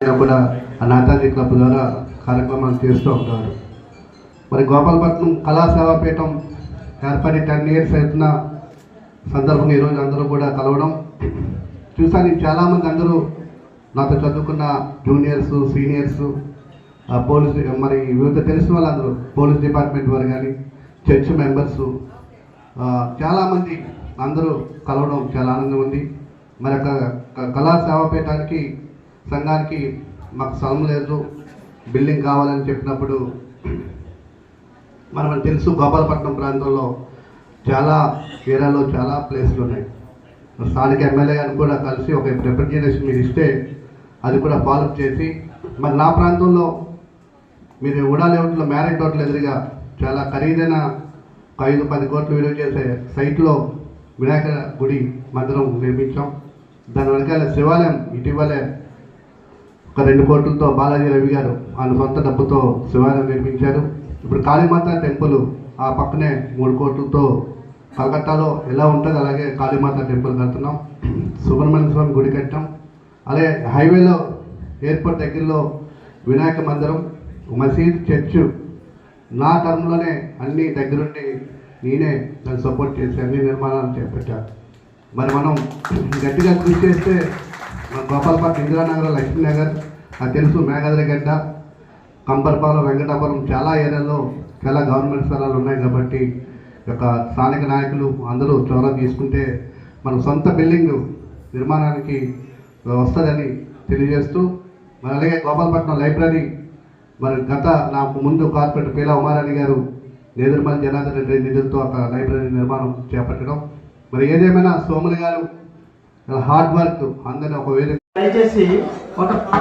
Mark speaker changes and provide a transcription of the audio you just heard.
Speaker 1: కూడా నాతాజీ క్లబ్ ద్వారా కార్యక్రమాలు చేస్తూ ఉంటారు. మరి గోపాలపట్నం కళా సేవాపీఠం ఏర్పడి 10 years అవుతున్న సందర్భంగా ఈరోజు అందరూ కూడా కలవడం చూసాను. చాలామంది అందరూ నాతో చదువుకున్న జూనియర్స్, సీనియర్స్, పోలీస్, మరి వివిధ తెలిసిన వాళ్ళందరూ పోలీస్ డిపార్ట్మెంట్ వారు కానీ, చర్చ్ మెంబర్స్, చాలామంది అందరూ కలవడం చాలా ఆనందం ఉంది. మరి కళా సేవాపీఠానికి సంఘానికి మాకు స్థలం లేదు, బిల్డింగ్ కావాలని చెప్పినప్పుడు మనకు తెలుసు గోపాలపట్నం ప్రాంతంలో చాలా ఏరియాలో చాలా ప్లేస్లు ఉన్నాయి. స్థానిక ఎమ్మెల్యే గారిని కూడా కలిసి ఒక రిప్రజెంటేషన్ మీరు ఇస్తే అది కూడా ఫాలోఅప్ చేసి, మరి నా ప్రాంతంలో మీరు ఉడాలేవట్లో మ్యారేజ్ హోటల్ ఎదురుగా చాలా ఖరీదైన 5-10 కోట్లు విలువ చేసే సైట్లో వినాయక గుడి మందిరం నిర్మించాం. దాని వెనకాల శివాలయం ఇటీవలే ఒక 2 కోట్లతో బాలాజీ రవి గారు ఆయన సొంత డబ్బుతో శివాలయం నిర్మించారు. ఇప్పుడు కాళీమాత టెంపుల్ ఆ పక్కనే 3 కోట్లతో కలకత్తాలో ఎలా ఉంటుంది అలాగే కాళీమాత టెంపుల్ కడుతున్నాం. సుబ్రహ్మణ్య స్వామి గుడి కట్టాం. అలాగే హైవేలో ఎయిర్పోర్ట్ దగ్గరలో వినాయక మందిరం, మసీద్, చర్చ్ నా టర్మ్లోనే అన్ని దగ్గరుండి నేనే దాన్ని సపోర్ట్ చేసి అన్ని నిర్మాణాలు చేపట్టాను. మరి మనం గట్టిగా కృషి చేస్తే మన గోపాలపట్నం, ఇందిరానగర్, లక్ష్మీనగర్, నాకు తెలుసు మేఘాద్రిగడ్డ, కంపర్పాలెం, వెంకటాపురం చాలా ఏరియాలో చాలా గవర్నమెంట్ స్థలాలు ఉన్నాయి. కాబట్టి యొక్క స్థానిక నాయకులు అందరూ చొరవ తీసుకుంటే మన సొంత బిల్డింగ్ నిర్మాణానికి వస్తుందని తెలియజేస్తూ, మరి అలాగే గోపాలపట్నం లైబ్రరీ మరి నాకు ముందు కార్పొరేటర్ పీలా ఉమారాణి గారు నేదురుమల్లి జనార్దన్ రెడ్డి నిధులతో ఒక లైబ్రరీ నిర్మాణం చేపట్టడం, మరి ఏదేమైనా సోములు గారు హార్డ్ వర్క్ అందరినీ ఒక వేదిక
Speaker 2: దయచేసి ఒక